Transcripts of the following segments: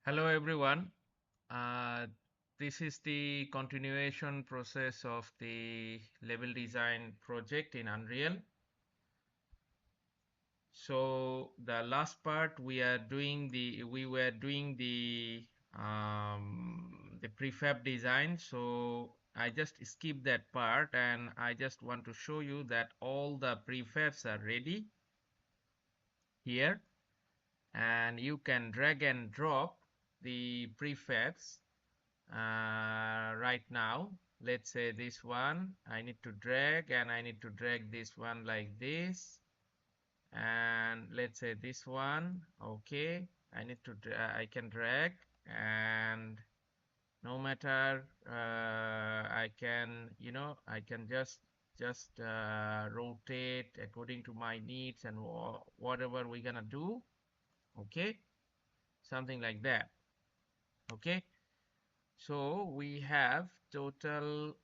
Hello everyone. Uh, this is the continuation process of the level design project in Unreal. So the last part we were doing the prefab design. So I just skipped that part and I just want to show you that all the prefabs are ready here, and you can drag and drop the prefabs right now. Let's say this one I need to drag, and I need to drag this one like this, and let's say this one, okay, I can drag, and no matter I can I can just rotate according to my needs and whatever we're gonna do. Okay, something like that. Okay, so we have total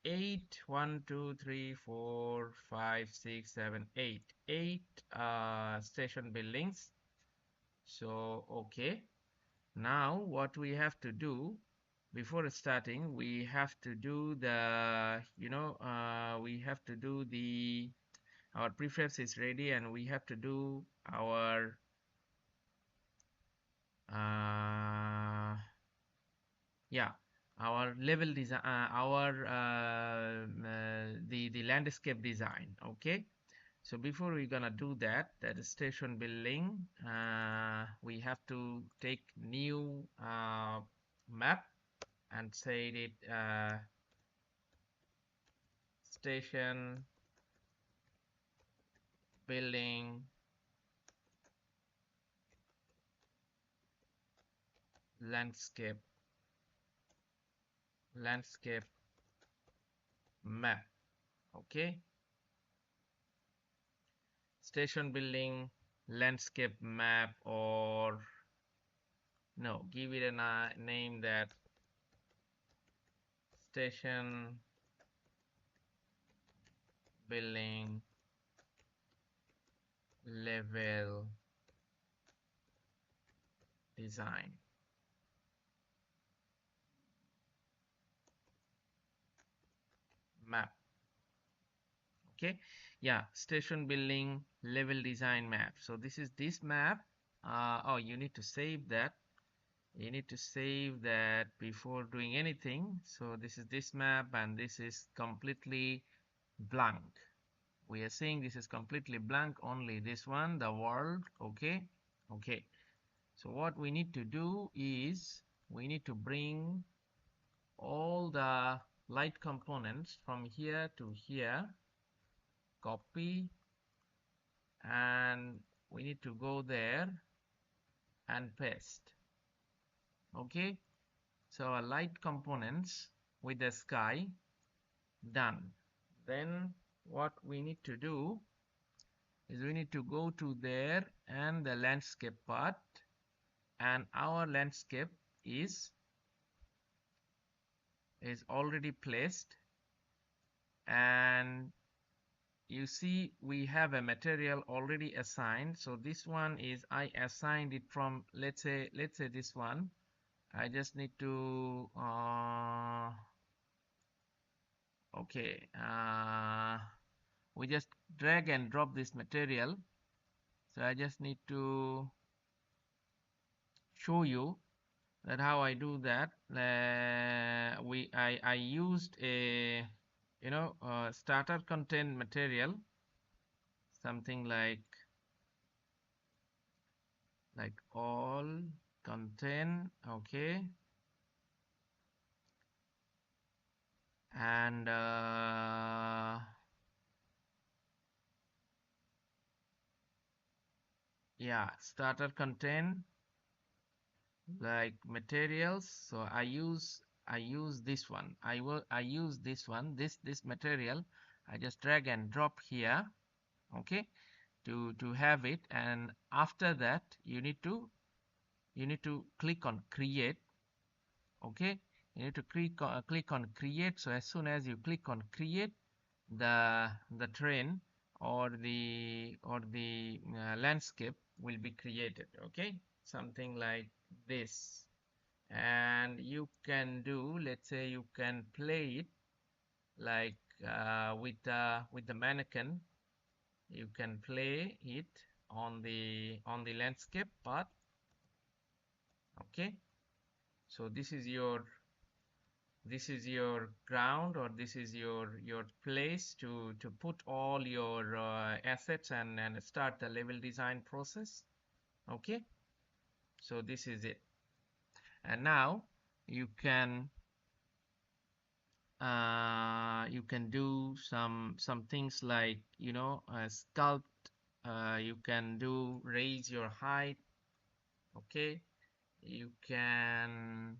8, 1, 2, 3, 4, 5, 6, 7, 8. 8 station buildings. So, okay. Now what we have to do before starting, we have to do the, we have to do our prefabs is ready, and we have to do our, yeah, our level design, our the landscape design. Okay, so before we're gonna do that, that is station building, we have to take new map and say it station building landscape map. Okay, station building landscape map, or no, give it a name that station building level design map. Okay, yeah, station building level design map. So this is this map. Oh, you need to save that. You need to save that before doing anything. So this is this map, and this is completely blank. We are saying this is completely blank, only this one, the world. Okay, okay. So what we need to do is we need to bring all the light components from here to here, copy, and we need to go there and paste. Okay, so our light components with the sky done. Then what we need to do is we need to go to there and the landscape part, and our landscape is already placed, and you see we have a material already assigned. So this one is, I assigned it from, let's say this one. I just need to okay, we just drag and drop this material. So I just need to show you that how I do that. I used a starter content material, something like all content. Okay, and yeah, starter content like materials. So I use this one. I use this one, this material. I just drag and drop here. Okay, to have it, and after that you need to click on create. Okay, you need to click on create. So as soon as you click on create, the terrain or the landscape will be created. Okay, something like this. and you can do, let's say you can play it like with the mannequin. You can play it on the landscape path. Okay, so this is your ground, or this is your place to put all your assets and start the level design process. Okay, so this is it. And now you can do some things like, you know, sculpt. You can do raise your height. Okay, you can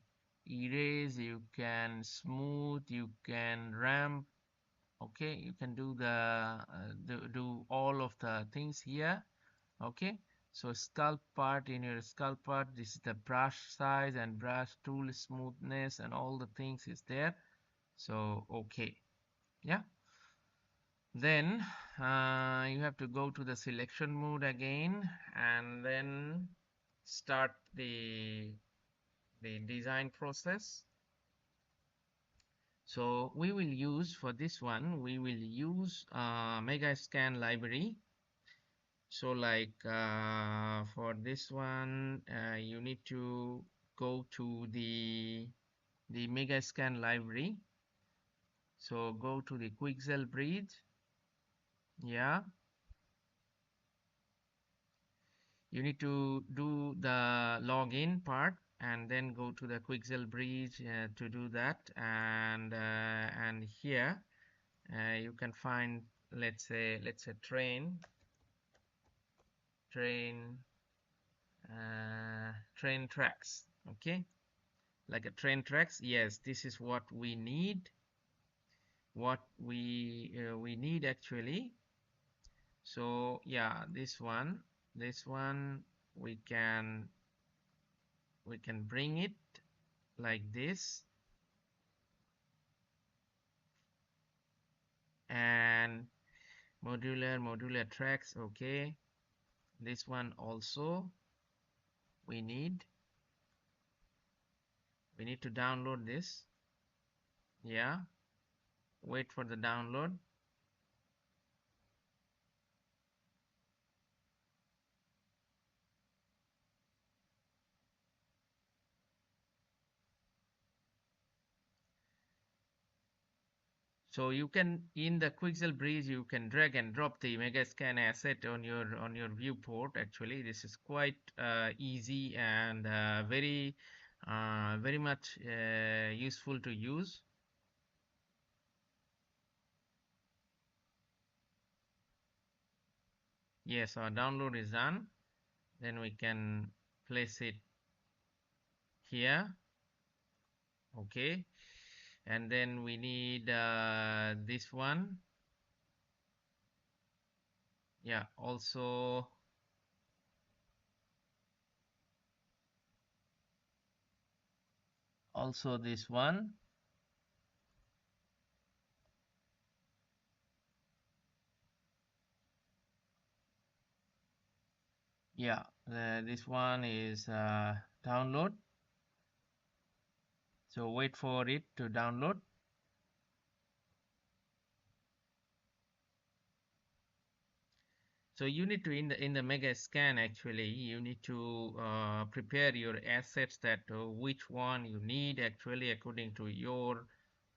erase, you can smooth, you can ramp. Okay, you can do do all of the things here. Okay, so sculpt part, in your sculpt part, this is the brush size and brush tool smoothness and all the things is there. So okay, yeah. Then you have to go to the selection mode again, and then start the design process. So we will use, for this one, we will use Megascan library. So like for this one, you need to go to the Megascan library. So go to the Quixel bridge. Yeah, you need to do the login part and then go to the Quixel bridge to do that. And here you can find, let's say train train tracks. Okay, like a train tracks. Yes, this is what we need, we need actually. So yeah, this one we can bring it like this, and modular tracks. Okay, this one also we need to download this. Yeah, wait for the download. So you can, in the Quixel bridge, you can drag and drop the Megascan asset on your viewport. Actually, this is quite easy and very much useful to use. Yes, our download is done. Then we can place it here. Okay, and then we need this one. Yeah, also this one. Yeah, this one is download. So wait for it to download. So you need to, in the Megascan, actually you need to prepare your assets, that which one you need actually according to your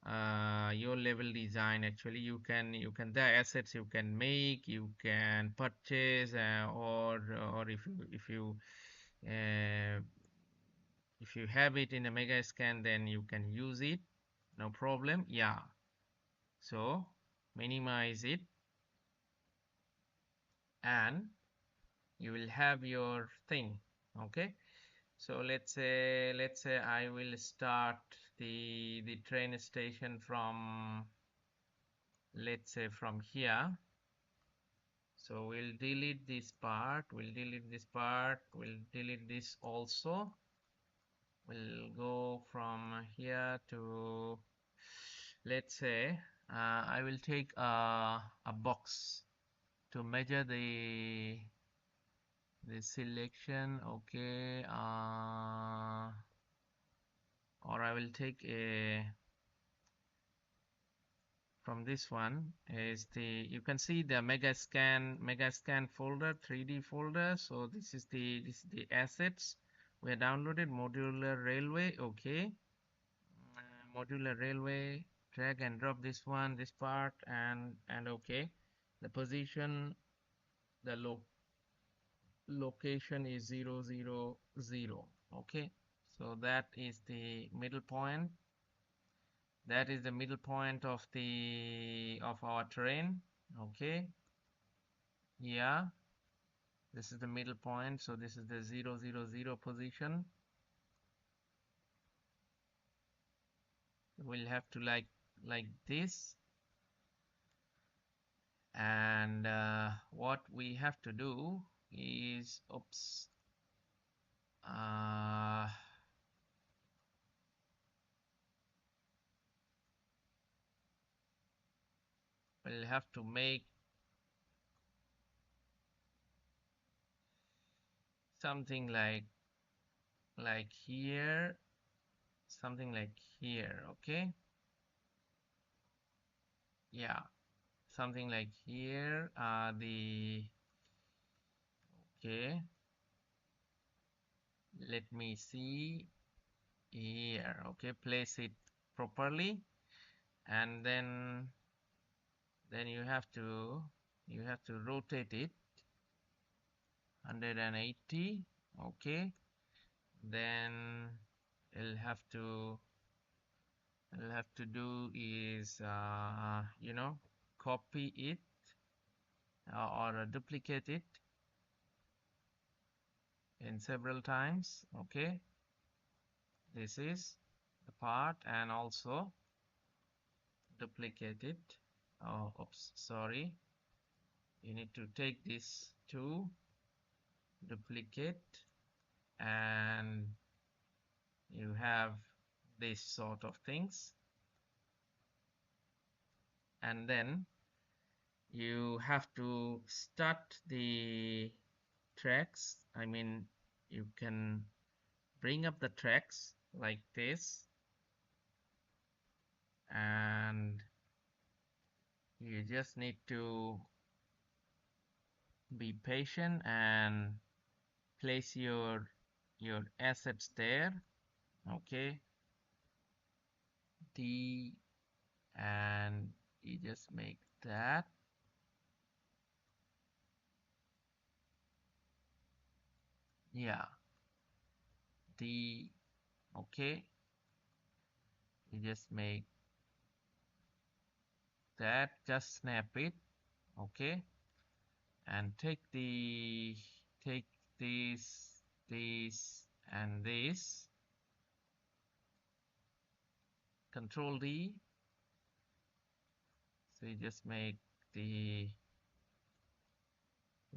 level design. Actually you can the assets you can make, you can purchase, or uh, if you have it in a Megascan, then you can use it, no problem. Yeah, so minimize it, and you will have your thing. Okay, so let's say I will start the train station from, let's say, from here. So we'll delete this part, we'll delete this also. We'll go from here to, let's say I will take a box to measure the selection. Okay, will take a from this one is the, you can see the megascan folder, 3D folder. So this is the assets we have downloaded. Modular railway, okay. Modular railway, drag and drop this one, this part, and okay. The position, the location is 0 0 0. Okay, so that is the middle point. That is the middle point of our terrain. Okay, yeah, this is the middle point. So this is the 0 0 0 position. We'll have to like this. And what we have to do is, oops, we'll have to make something like here, something like here. Okay, yeah, something like here. Okay, let me see here. Okay, place it properly, and then you have to rotate it 180. Okay, then you'll have to do is copy it or duplicate it in several times. Okay, this is the part, and also duplicate it. Oh, oops, sorry, you need to take this to duplicate, and you have this sort of things, and then you have to start the tracks. I mean, you can bring up the tracks like this, and you just need to be patient and place your assets there. Okay, D, and you just make that. Yeah, D. Okay, you just make that, just snap it. Okay, and take this, and this, Control D. So you just make the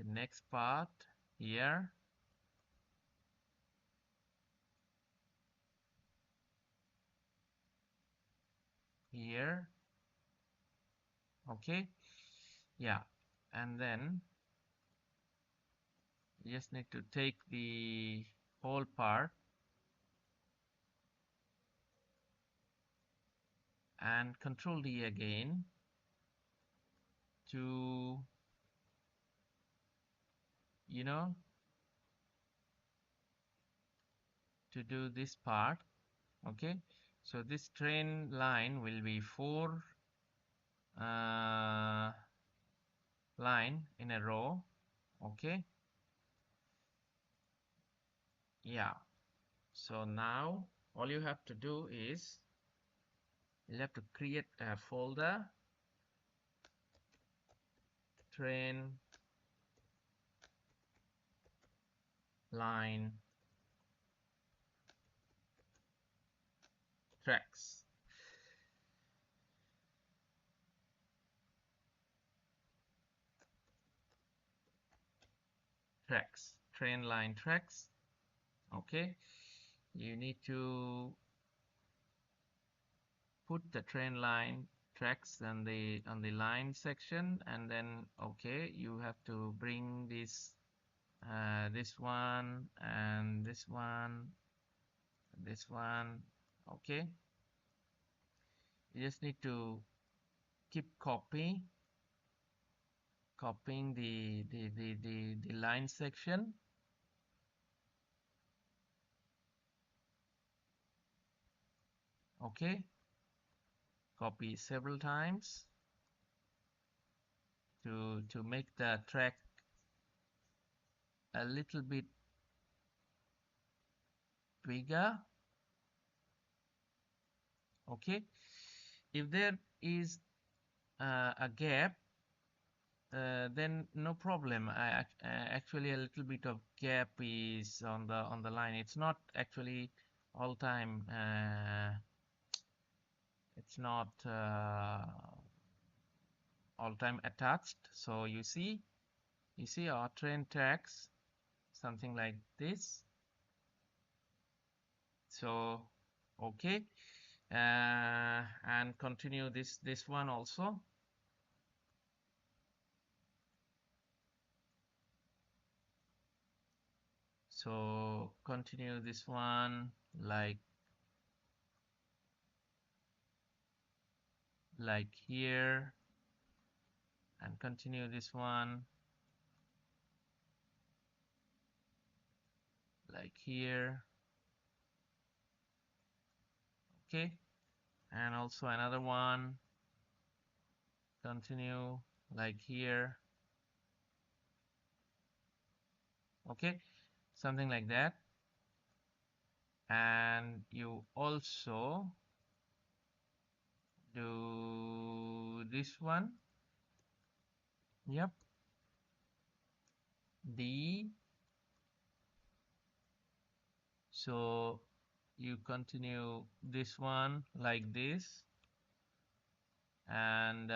next part here. Here. Okay, yeah, and then you just need to take the whole part and Control D again to to do this part. Okay, so this train line will be 4 line in a row. Okay, yeah, so now all you have to do is you have to create a folder, train line tracks. Train line tracks. Okay, you need to put the train line tracks on the line section, and then okay, you have to bring this this one and this one, Okay, you just need to keep copying the line section. Okay, copy several times to make the track a little bit bigger. Okay, if there is a gap, then no problem. Actually, a little bit of gap is on the line. It's not actually all time. It's not all time attached. So you see our train tracks something like this. So okay, and continue this one also. So continue this one like here, and continue this one like here. Okay, and also another one, continue like here. Okay, something like that. And you also do this one. Yep, D. So you continue this one like this, and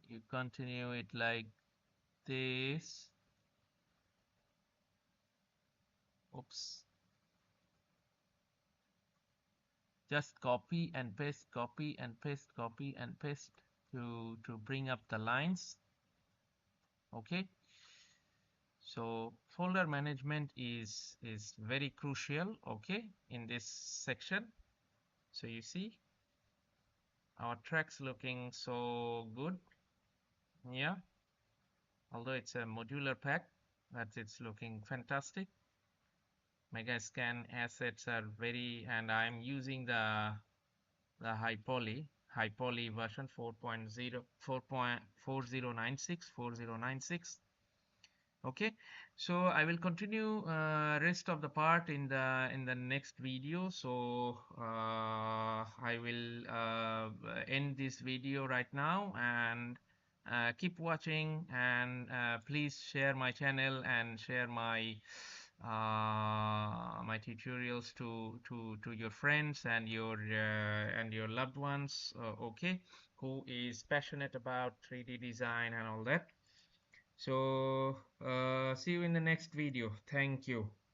you continue it like this. Oops. Just copy and paste, copy and paste, copy and paste to bring up the lines. Okay. So folder management is very crucial, okay, in this section. So you see our tracks looking so good. Yeah, although it's a modular pack, but it's looking fantastic. Megascan assets are very, and I'm using the high poly version 4.0 4.4096. Okay, so I will continue rest of the part in the next video. So I will end this video right now, and keep watching, and please share my channel and share my my tutorials to your friends and your loved ones, okay, who is passionate about 3D design and all that. So see you in the next video. Thank you.